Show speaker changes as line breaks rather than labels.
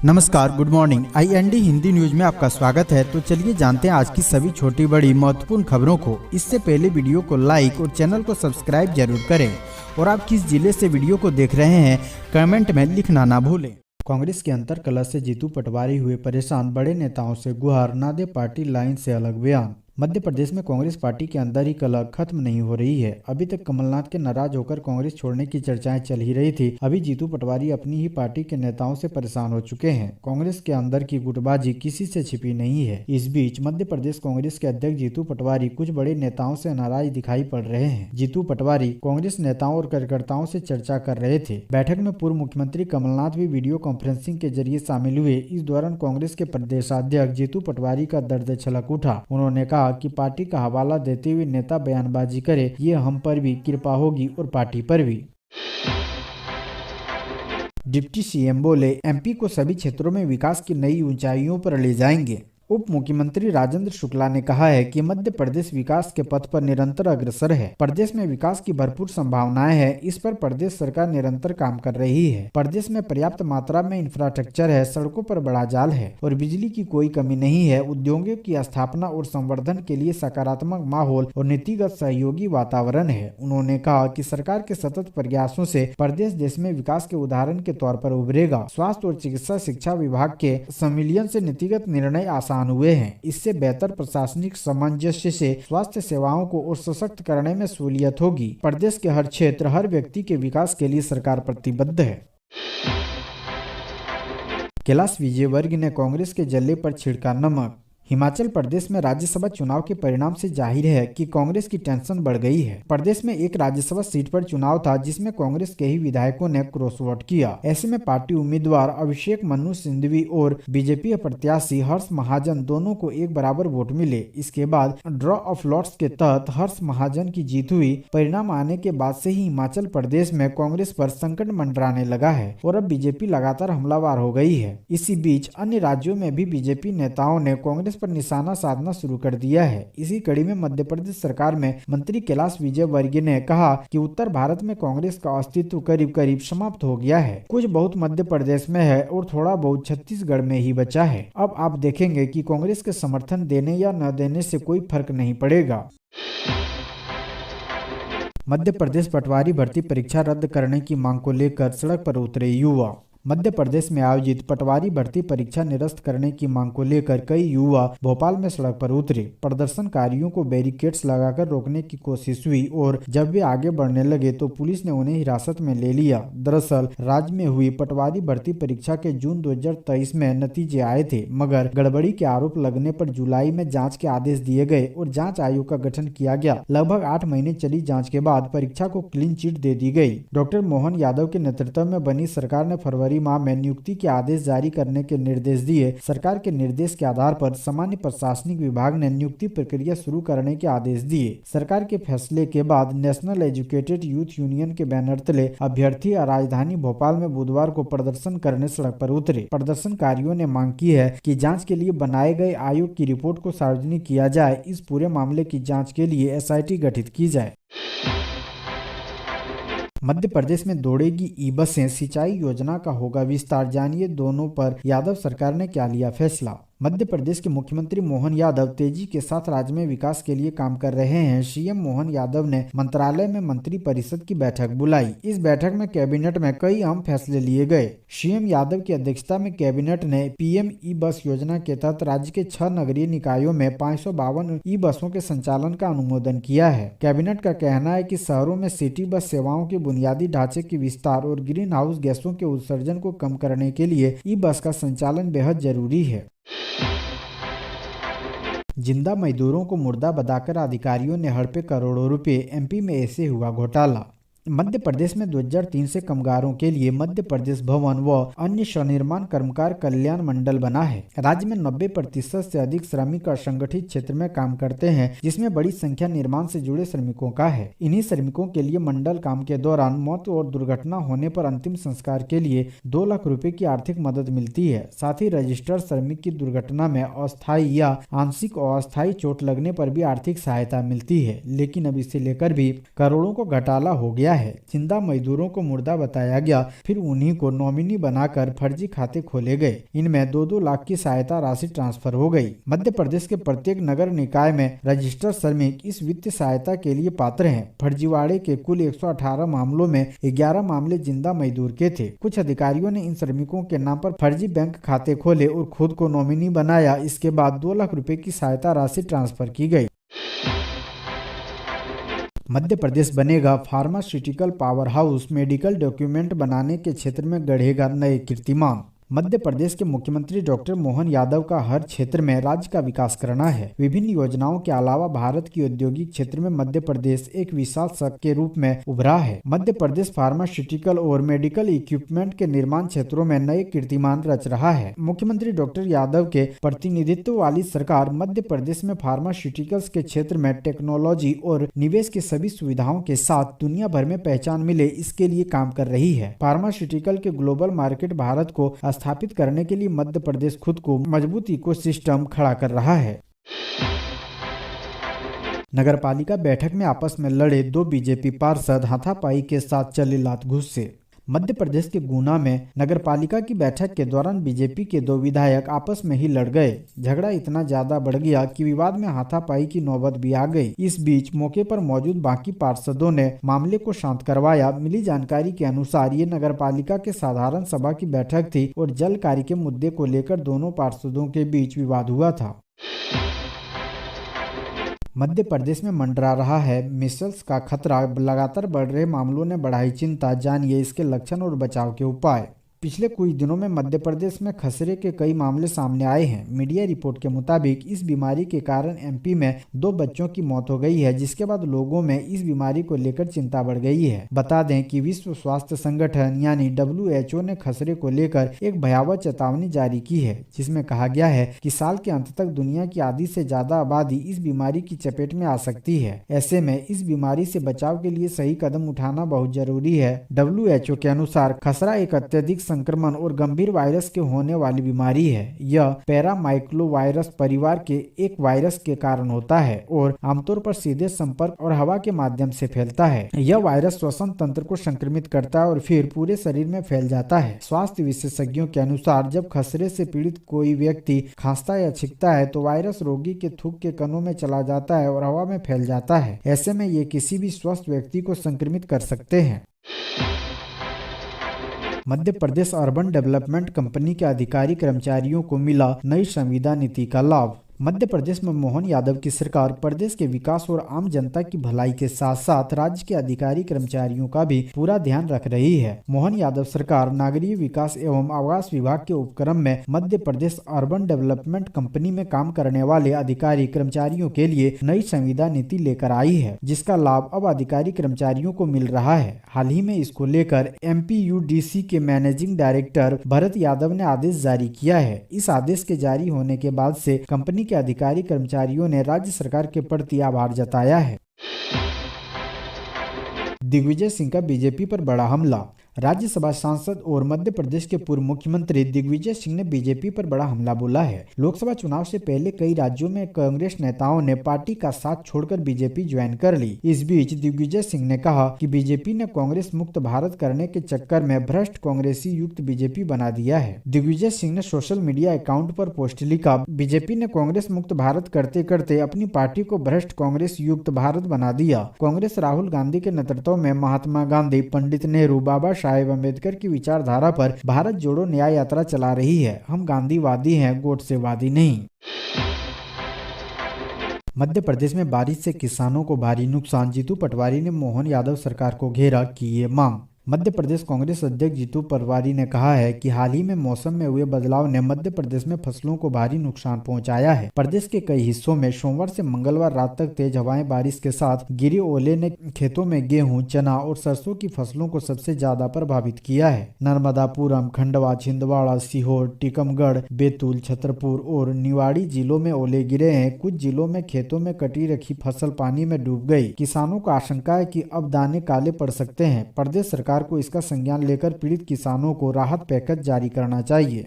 नमस्कार, good morning. IND Hindi news में आपका स्वागत है। तो चलिए जानते हैं आज की सभी छोटी बड़ी महत्वपूर्ण खबरों को। इससे पहले वीडियो को लाइक और चैनल को सब्सक्राइब जरूर करें और आप किस जिले से वीडियो को देख रहे हैं कमेंट में लिखना ना भूलें। कांग्रेस के अंतर कलह से जीतू पटवारी हुए परेशान, बड़े नेताओं से गुहार, ना दे पार्टी लाइन से अलग बयान। मध्य प्रदेश में कांग्रेस पार्टी के अंदर ही कलह खत्म नहीं हो रही है। अभी तक कमलनाथ के नाराज होकर कांग्रेस छोड़ने की चर्चाएं चल ही रही थी। अभी जीतू पटवारी अपनी ही पार्टी के नेताओं से परेशान हो चुके हैं। कांग्रेस के अंदर की गुटबाजी किसी से छिपी नहीं है। इस बीच मध्य प्रदेश कांग्रेस के अध्यक्ष जीतू पटवारी कुछ बड़े नेताओं से नाराज दिखाई पड़ रहे हैं। जीतू पटवारी कांग्रेस नेताओं और कार्यकर्ताओं से चर्चा कर रहे थे। बैठक में पूर्व मुख्यमंत्री कमलनाथ भी वीडियो कॉन्फ्रेंसिंग के जरिए शामिल हुए। इस दौरान कांग्रेस के प्रदेशाध्यक्ष जीतू पटवारी का दर्द छलक उठा। उन्होंने कहा कि पार्टी का हवाला देते हुए नेता बयानबाजी करे, ये हम पर भी कृपा होगी और पार्टी पर भी। डिप्टी सीएम बोले, MP को सभी क्षेत्रों में विकास की नई ऊंचाइयों पर ले जाएंगे। उप मुख्यमंत्री राजेंद्र शुक्ला ने कहा है कि मध्य प्रदेश विकास के पथ पर निरंतर अग्रसर है। प्रदेश में विकास की भरपूर संभावनाएं हैं। इस पर प्रदेश सरकार निरंतर काम कर रही है। प्रदेश में पर्याप्त मात्रा में इंफ्रास्ट्रक्चर है, सड़कों पर बड़ा जाल है और बिजली की कोई कमी नहीं है। उद्योगों की स्थापना और संवर्धन के लिए सकारात्मक माहौल और नीतिगत सहयोगी वातावरण है। उन्होंने कहा कि सरकार के सतत प्रयासों से प्रदेश देश में विकास के उदाहरण के तौर पर उभरेगा। स्वास्थ्य और चिकित्सा शिक्षा विभाग के संविलियन से नीतिगत निर्णय आसान हुए हैं। इससे बेहतर प्रशासनिक सामंजस्य से स्वास्थ्य सेवाओं को और सशक्त करने में सहूलियत होगी। प्रदेश के हर क्षेत्र, हर व्यक्ति के विकास के लिए सरकार प्रतिबद्ध है। कैलाश विजयवर्गीय ने कांग्रेस के जल्ले पर छिड़का नमक। हिमाचल प्रदेश में राज्यसभा चुनाव के परिणाम से जाहिर है कि कांग्रेस की टेंशन बढ़ गई है। प्रदेश में एक राज्यसभा सीट पर चुनाव था जिसमें कांग्रेस के ही विधायकों ने क्रॉस वोट किया। ऐसे में पार्टी उम्मीदवार अभिषेक मनु सिंघवी और बीजेपी प्रत्याशी हर्ष महाजन दोनों को एक बराबर वोट मिले। इसके बाद ड्रॉ ऑफ लॉट्स के तहत हर्ष महाजन की जीत हुई। परिणाम आने के बाद से ही हिमाचल प्रदेश में कांग्रेस पर संकट मंडराने लगा है और अब बीजेपी लगातार हमलावर हो गई है। इसी बीच अन्य राज्यों में भी बीजेपी नेताओं ने कांग्रेस पर निशाना साधना शुरू कर दिया है। इसी कड़ी में मध्य प्रदेश सरकार में मंत्री कैलाश विजयवर्गीय ने कहा कि उत्तर भारत में कांग्रेस का अस्तित्व करीब करीब समाप्त हो गया है। कुछ बहुत मध्य प्रदेश में है और थोड़ा बहुत छत्तीसगढ़ में ही बचा है। अब आप देखेंगे कि कांग्रेस के समर्थन देने या न देने से कोई फर्क नहीं पड़ेगा। मध्य प्रदेश पटवारी भर्ती परीक्षा रद्द करने की मांग को लेकर सड़क पर उतरे युवा। मध्य प्रदेश में आयोजित पटवारी भर्ती परीक्षा निरस्त करने की मांग को लेकर कई युवा भोपाल में सड़क पर उतरे। प्रदर्शनकारियों को बैरिकेड्स लगाकर रोकने की कोशिश हुई और जब वे आगे बढ़ने लगे तो पुलिस ने उन्हें हिरासत में ले लिया। दरअसल राज्य में हुई पटवारी भर्ती परीक्षा के जून 2023 में नतीजे आए थे, मगर गड़बड़ी के आरोप लगने पर जुलाई में जाँच के आदेश दिए गए और जाँच आयोग का गठन किया गया। लगभग 8 महीने चली जाँच के बाद परीक्षा को क्लीन चिट दे दी गयी। डॉक्टर मोहन यादव के नेतृत्व में बनी सरकार ने फरवरी माह में नियुक्ति के आदेश जारी करने के निर्देश दिए। सरकार के निर्देश के आधार पर सामान्य प्रशासनिक विभाग ने नियुक्ति प्रक्रिया शुरू करने के आदेश दिए। सरकार के फैसले के बाद नेशनल एजुकेटेड यूथ यूनियन के बैनर तले अभ्यर्थी राजधानी भोपाल में बुधवार को प्रदर्शन करने सड़क पर उतरे। प्रदर्शनकारियों ने मांग की है कि जाँच के लिए बनाए गए आयोग की रिपोर्ट को सार्वजनिक किया जाए। इस पूरे मामले की जाँच के लिए SIT गठित की जाए। मध्य प्रदेश में दौड़ेगी ई-बसें, सिंचाई योजना का होगा विस्तार। जानिए दोनों पर यादव सरकार ने क्या लिया फैसला। मध्य प्रदेश के मुख्यमंत्री मोहन यादव तेजी के साथ राज्य में विकास के लिए काम कर रहे हैं। CM मोहन यादव ने मंत्रालय में मंत्री परिषद की बैठक बुलाई। इस बैठक में कैबिनेट में कई अहम फैसले लिए गए। CM यादव की अध्यक्षता में कैबिनेट ने PM ई-बस योजना के तहत राज्य के 6 नगरीय निकायों में 552 ई-बसों के संचालन का अनुमोदन किया है। कैबिनेट का कहना है कि शहरों में सिटी बस सेवाओं के बुनियादी ढांचे के विस्तार और ग्रीन हाउस गैसों के उत्सर्जन को कम करने के लिए ई-बस का संचालन बेहद जरूरी है। जिंदा मजदूरों को मुर्दा बताकर अधिकारियों ने हड़पे करोड़ों रुपए। MP में ऐसे हुआ घोटाला। मध्य प्रदेश में 2003 से कामगारों के लिए मध्य प्रदेश भवन व अन्य स्वनिर्माण कर्मकार कल्याण मंडल बना है। राज्य में 90% से अधिक श्रमिक असंगठित क्षेत्र में काम करते हैं, जिसमें बड़ी संख्या निर्माण से जुड़े श्रमिकों का है। इन्हीं श्रमिकों के लिए मंडल काम के दौरान मौत और दुर्घटना होने पर अंतिम संस्कार के लिए 2 लाख रुपए की आर्थिक मदद मिलती है। साथ ही रजिस्टर्ड श्रमिक की दुर्घटना में अस्थायी या आंशिक और अस्थायी चोट लगने पर भी आर्थिक सहायता मिलती है। लेकिन अब इसे लेकर भी करोड़ों को घोटाला हो गया है। है। जिंदा मजदूरों को मुर्दा बताया गया, फिर उन्हीं को नॉमिनी बनाकर फर्जी खाते खोले गए। इनमें 2-2 लाख की सहायता राशि ट्रांसफर हो गई। मध्य प्रदेश के प्रत्येक नगर निकाय में रजिस्टर्ड श्रमिक इस वित्तीय सहायता के लिए पात्र हैं। फर्जीवाड़े के कुल 118 मामलों में 11 मामले जिंदा मजदूर के थे। कुछ अधिकारियों ने इन श्रमिकों के नाम पर फर्जी बैंक खाते खोले और खुद को नॉमिनी बनाया। इसके बाद 2 लाख रुपए की सहायता राशि ट्रांसफर की गई। मध्य प्रदेश बनेगा pharmaceutical power house, medical document बनाने के क्षेत्र में गढ़ेगा नए कीर्तिमान। मध्य प्रदेश के मुख्यमंत्री डॉक्टर मोहन यादव का हर क्षेत्र में राज्य का विकास करना है। विभिन्न योजनाओं के अलावा भारत की औद्योगिक क्षेत्र में मध्य प्रदेश एक विशाल शक्ति के रूप में उभरा है। मध्य प्रदेश फार्मास्यूटिकल और मेडिकल इक्विपमेंट के निर्माण क्षेत्रों में नए कीर्तिमान रच रहा है। मुख्यमंत्री डॉक्टर यादव के प्रतिनिधित्व वाली सरकार मध्य प्रदेश में फार्मास्यूटिकल्स के क्षेत्र में टेक्नोलॉजी और निवेश की सभी सुविधाओं के साथ दुनिया भर में पहचान मिले, इसके लिए काम कर रही है। फार्मास्यूटिकल के ग्लोबल मार्केट भारत को स्थापित करने के लिए मध्य प्रदेश खुद को मजबूत इकोसिस्टम खड़ा कर रहा है। नगरपालिका बैठक में आपस में लड़े 2 बीजेपी पार्षद, हाथापाई के साथ चले लात घूस से। मध्य प्रदेश के गुना में नगरपालिका की बैठक के दौरान बीजेपी के 2 विधायक आपस में ही लड़ गए। झगड़ा इतना ज्यादा बढ़ गया कि विवाद में हाथापाई की नौबत भी आ गई। इस बीच मौके पर मौजूद बाकी पार्षदों ने मामले को शांत करवाया। मिली जानकारी के अनुसार ये नगरपालिका के साधारण सभा की बैठक थी और जल कार्य के मुद्दे को लेकर दोनों पार्षदों के बीच विवाद हुआ था। मध्य प्रदेश में मंडरा रहा है मीजल्स का खतरा। लगातार बढ़ रहे मामलों ने बढ़ाई चिंता। जानिए इसके लक्षण और बचाव के उपाय। पिछले कुछ दिनों में मध्य प्रदेश में खसरे के कई मामले सामने आए हैं। मीडिया रिपोर्ट के मुताबिक इस बीमारी के कारण एमपी में 2 बच्चों की मौत हो गई है, जिसके बाद लोगों में इस बीमारी को लेकर चिंता बढ़ गई है। बता दें कि विश्व स्वास्थ्य संगठन यानी WHO ने खसरे को लेकर एक भयावह चेतावनी जारी की है, जिसमें कहा गया है कि साल के अंत तक दुनिया की आधी से ज्यादा आबादी इस बीमारी की चपेट में आ सकती है। ऐसे में इस बीमारी से बचाव के लिए सही कदम उठाना बहुत जरूरी है। WHO के अनुसार खसरा एक अत्यधिक संक्रमण और गंभीर वायरस के होने वाली बीमारी है। यह पैरामाइक्लोवायरस परिवार के एक वायरस के कारण होता है और आमतौर पर सीधे संपर्क और हवा के माध्यम से फैलता है। यह वायरस श्वसन तंत्र को संक्रमित करता है और फिर पूरे शरीर में फैल जाता है। स्वास्थ्य विशेषज्ञों के अनुसार जब खसरे से पीड़ित कोई व्यक्ति खांसता या छींकता है तो वायरस रोगी के थूक के कणों में चला जाता है और हवा में फैल जाता है। ऐसे में ये किसी भी स्वस्थ व्यक्ति को संक्रमित कर सकते हैं। Madhya Pradesh urban development company के अधिकारी कर्मचारियों को मिला नई संविदा नीति का लाभ। मध्य प्रदेश में मोहन यादव की सरकार प्रदेश के विकास और आम जनता की भलाई के साथ साथ राज्य के अधिकारी कर्मचारियों का भी पूरा ध्यान रख रही है। मोहन यादव सरकार नागरिक विकास एवं आवास विभाग के उपक्रम में Madhya Pradesh urban development company में काम करने वाले अधिकारी कर्मचारियों के लिए नई संविदा नीति लेकर आई है, जिसका लाभ अब अधिकारी कर्मचारियों को मिल रहा है। हाल ही में इसको लेकर MPUDC के मैनेजिंग डायरेक्टर भरत यादव ने आदेश जारी किया है। इस आदेश के जारी होने के बाद से कंपनी के अधिकारी कर्मचारियों ने राज्य सरकार के प्रति आभार जताया है। दिग्विजय सिंह का बीजेपी पर बड़ा हमला। राज्यसभा सांसद और मध्य प्रदेश के पूर्व मुख्यमंत्री दिग्विजय सिंह ने बीजेपी पर बड़ा हमला बोला है। लोकसभा चुनाव से पहले कई राज्यों में कांग्रेस नेताओं ने पार्टी का साथ छोड़कर बीजेपी ज्वाइन कर ली। इस बीच दिग्विजय सिंह ने कहा कि बीजेपी ने कांग्रेस मुक्त भारत करने के चक्कर में भ्रष्ट कांग्रेसी युक्त बीजेपी बना दिया है। दिग्विजय सिंह ने सोशल मीडिया अकाउंट पर पोस्ट लिखा, बीजेपी ने कांग्रेस मुक्त भारत करते करते अपनी पार्टी को भ्रष्ट कांग्रेस युक्त भारत बना दिया। कांग्रेस राहुल गांधी के नेतृत्व में महात्मा गांधी, पंडित नेहरू, बाबा साहेब अम्बेडकर की विचारधारा पर भारत जोड़ो न्याय यात्रा चला रही है। हम गांधीवादी हैं, गोडसेवादी नहीं। मध्य प्रदेश में बारिश से किसानों को भारी नुकसान। जीतू पटवारी ने मोहन यादव सरकार को घेरा, की ये मांग। मध्य प्रदेश कांग्रेस अध्यक्ष जीतू पटवारी ने कहा है कि हाल ही में मौसम में हुए बदलाव ने मध्य प्रदेश में फसलों को भारी नुकसान पहुंचाया है। प्रदेश के कई हिस्सों में सोमवार से मंगलवार रात तक तेज हवाएं बारिश के साथ गिरे ओले ने खेतों में गेहूं, चना और सरसों की फसलों को सबसे ज्यादा प्रभावित किया है। नर्मदापुरम, खंडवा, छिंदवाड़ा, सीहोर, टीकमगढ़, बैतूल, छतरपुर और निवाड़ी जिलों में ओले गिरे हैं। कुछ जिलों में खेतों में कटी रखी फसल पानी में डूब गई। किसानों को आशंका है कि अब दाने काले पड़ सकते हैं। प्रदेश सरकार को इसका संज्ञान लेकर पीड़ित किसानों को राहत पैकेज जारी करना चाहिए।